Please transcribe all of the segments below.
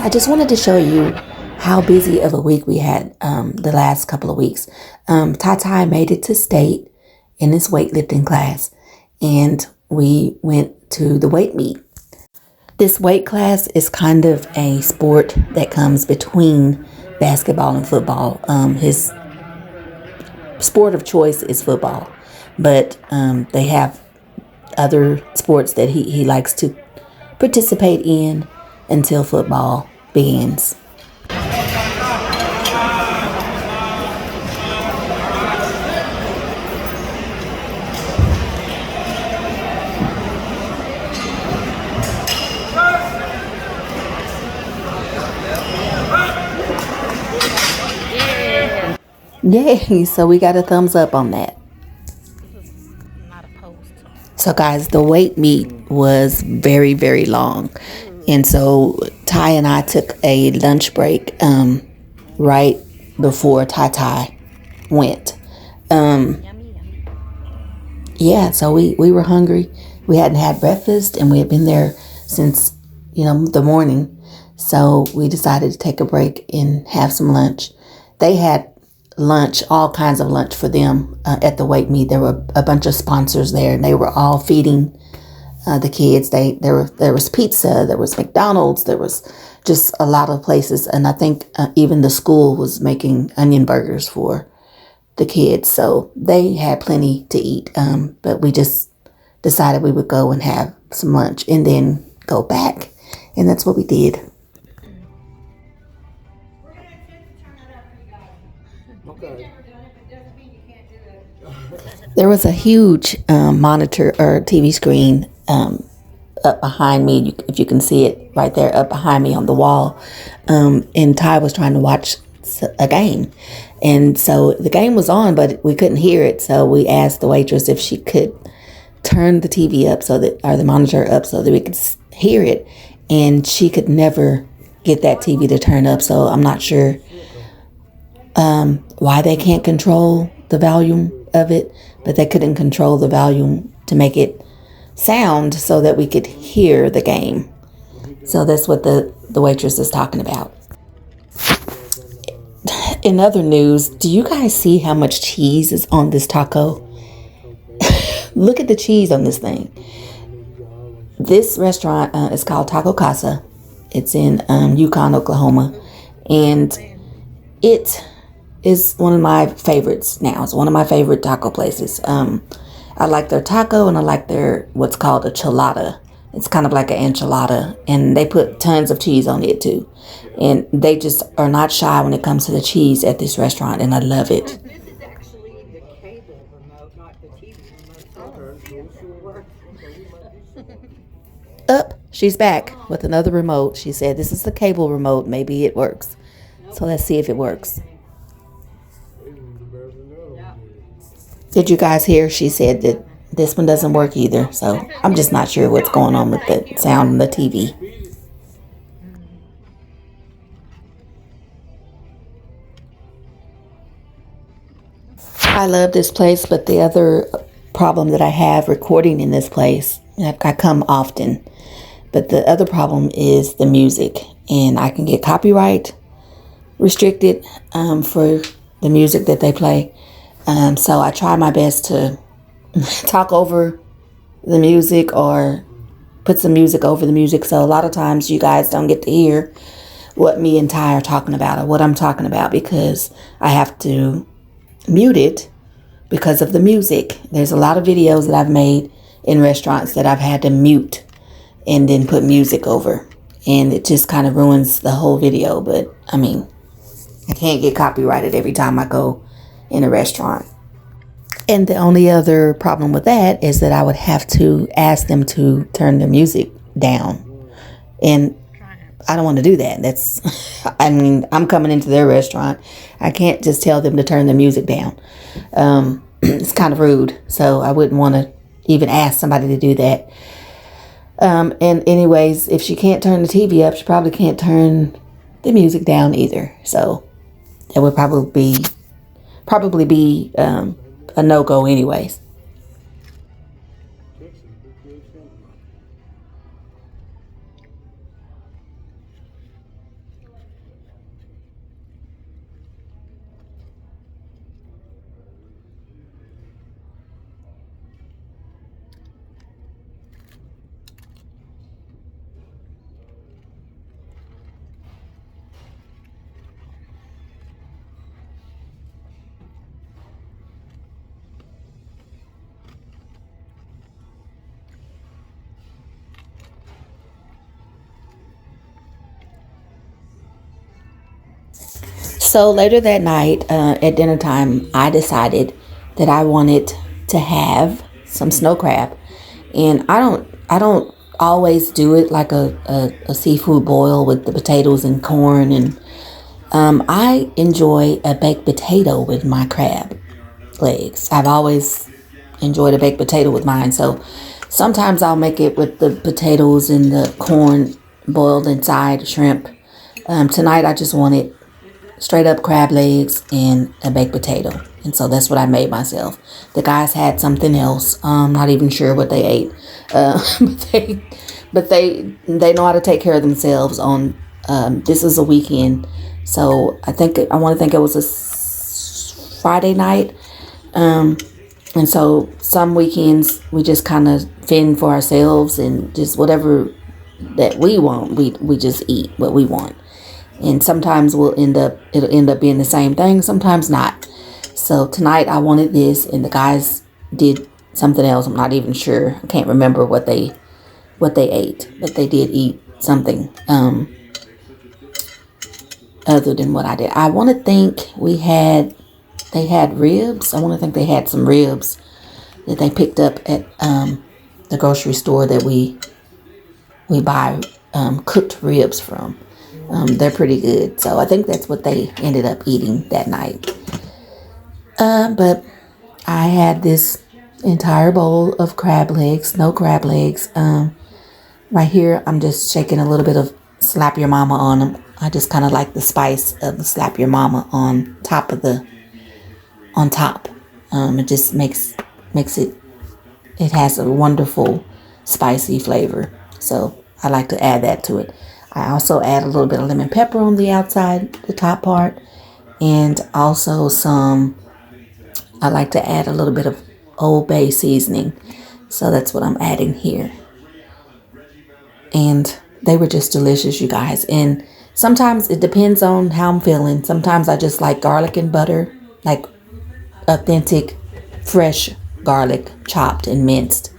I just wanted to show you how busy of a week we had the last couple of weeks. Ty made it to state in his weightlifting class, and we went to the weight meet. This weight class is kind of a sport that comes between basketball and football. His sport of choice is football, but they have other sports that he likes to participate in until football begins. Yay, so we got a thumbs up on that. So guys, the weight meet was very, very long. And so Ty and I took a lunch break right before Ty went. Yeah, so we were hungry. We hadn't had breakfast and we had been there since, the morning. So we decided to take a break and have some lunch. They had lunch, all kinds of lunch for them at the weight meet. There were a bunch of sponsors there, and they were all feeding the kids. There was pizza, there was McDonald's, there was just a lot of places, and I think even the school was making onion burgers for the kids, so they had plenty to eat. But we just decided we would go and have some lunch and then go back, and that's what we did. There was a huge monitor or TV screen up behind me. If you can see it right there up behind me on the wall. And Ty was trying to watch a game. And so the game was on, but we couldn't hear it. So we asked the waitress if she could turn the TV up or the monitor up so that we could hear it. And she could never get that TV to turn up. So I'm not sure why they can't control the volume of it, but they couldn't control the volume to make it sound so that we could hear the game. So that's what the waitress is talking about. In other news, do you guys see how much cheese is on this taco? Look at the cheese on this thing. This restaurant is called Taco Casa. It's in Yukon, Oklahoma, and it is one of my favorites now. It's one of my favorite taco places. I like their taco, and I like their what's called a chelada. It's kind of like an enchilada, and they put tons of cheese on it too. And they just are not shy when it comes to the cheese at this restaurant, and I love it. This is actually the cable remote, not the TV remote. Up, she's back with another remote. She said, "This is the cable remote. Maybe it works." So let's see if it works. Did you guys hear? She said that this one doesn't work either. So I'm just not sure what's going on with the sound on the TV. I love this place, but the other problem that I have recording in this place, I come often, but the other problem is the music, and I can get copyright restricted for the music that they play. So I try my best to talk over the music or put some music over the music. So a lot of times you guys don't get to hear what me and Ty are talking about or what I'm talking about because I have to mute it because of the music. There's a lot of videos that I've made in restaurants that I've had to mute and then put music over. And it just kind of ruins the whole video. But I mean, I can't get copyrighted every time I go in a restaurant. And the only other problem with that is that I would have to ask them to turn the music down. And I don't want to do that. I'm coming into their restaurant. I can't just tell them to turn the music down. It's kind of rude. So I wouldn't want to even ask somebody to do that. And anyways, if she can't turn the TV up, she probably can't turn the music down either. So that would probably be a no-go anyways. So later that night, at dinner time, I decided that I wanted to have some snow crab, and I don't always do it like a seafood boil with the potatoes and corn, and I enjoy a baked potato with my crab legs. I've always enjoyed a baked potato with mine, so sometimes I'll make it with the potatoes and the corn boiled inside shrimp. Tonight I just wanted straight up crab legs and a baked potato, and so that's what I made myself. The guys had something else. Not even sure what they ate, but they know how to take care of themselves. On this is a weekend, so I want to think it was a Friday night, and so some weekends we just kind of fend for ourselves and just whatever that we want, we just eat what we want. And sometimes it'll end up being the same thing, sometimes not. So tonight I wanted this, and the guys did something else. I'm not even sure. I can't remember what they ate, but they did eat something other than what I did. I want to think they had ribs. I want to think they had some ribs that they picked up at the grocery store that we buy cooked ribs from. They're pretty good. So I think that's what they ended up eating that night. But I had this entire bowl of crab legs, snow crab legs. Right here, I'm just shaking a little bit of slap your mama on them. I just kind of like the spice of the slap your mama on top. It just makes it has a wonderful spicy flavor. So I like to add that to it. I also add a little bit of lemon pepper on the outside, the top part, and also I like to add a little bit of Old Bay seasoning. So that's what I'm adding here. And they were just delicious, you guys. And sometimes it depends on how I'm feeling. Sometimes I just like garlic and butter, like authentic, fresh garlic, chopped and minced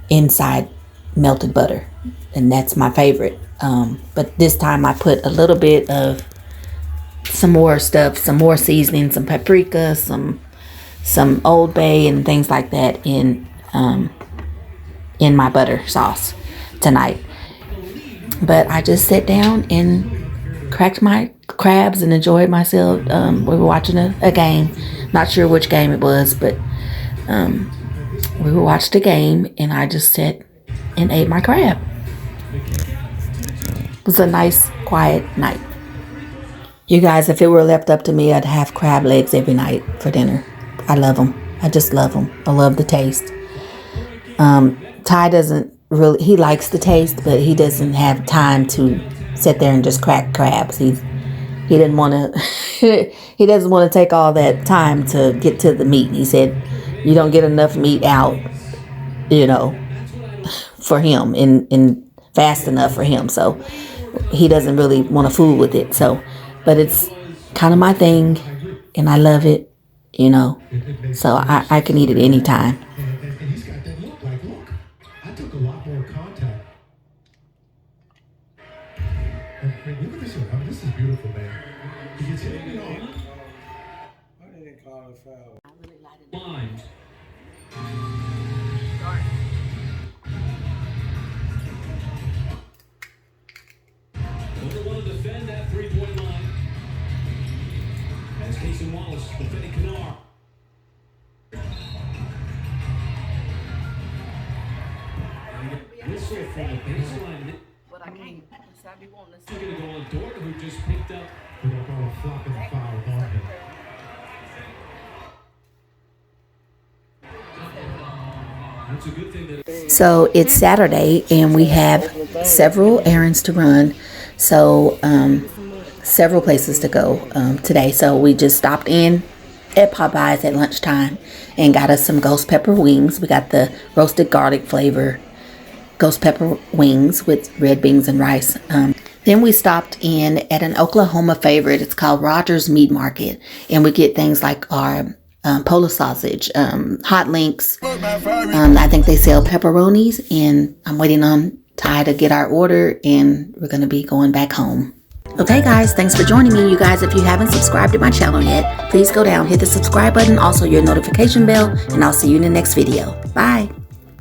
inside melted butter. And that's my favorite. But this time I put a little bit of some more stuff, some more seasoning, some paprika, some Old Bay and things like that in my butter sauce tonight. But I just sat down and cracked my crabs and enjoyed myself. We were watching a game. Not sure which game it was, but we were watching a game, and I just sat and ate my crab. It was a nice, quiet night. You guys, if it were left up to me, I'd have crab legs every night for dinner. I love them. I just love them. I love the taste. Ty doesn't really, he likes the taste, but he doesn't have time to sit there and just crack crabs. He didn't want to, he doesn't want to take all that time to get to the meat. He said, you don't get enough meat out, for him and fast enough for him. So he doesn't really want to fool with it. So, but it's kind of my thing and I love it, so I can eat it anytime. And he's got that look like, look, I took a lot more contact. And look at this one. I mean, this is beautiful, man. He gets hit it on. I didn't call it foul. Line. Over one to defend that three-point line. As Casey Wallace defending Kennard. Whistle from the baseline. But I can't. So I be wanting to He's going to go on Dort, who just picked up. We're going to call a flopping foul on him. That's a good thing that. So it's Saturday and we have several errands to run. So several places to go today. So we just stopped in at Popeyes at lunchtime and got us some ghost pepper wings. We got the roasted garlic flavor ghost pepper wings with red beans and rice. Then we stopped in at an Oklahoma favorite. It's called Rogers Meat Market. And we get things like our polo sausage, hot links. I think they sell pepperonis. And I'm waiting on Ty to get our order. And we're going to be going back home. Okay guys, thanks for joining me. You guys, if you haven't subscribed to my channel yet, please go down, hit the subscribe button, also your notification bell, and I'll see you in the next video. Bye.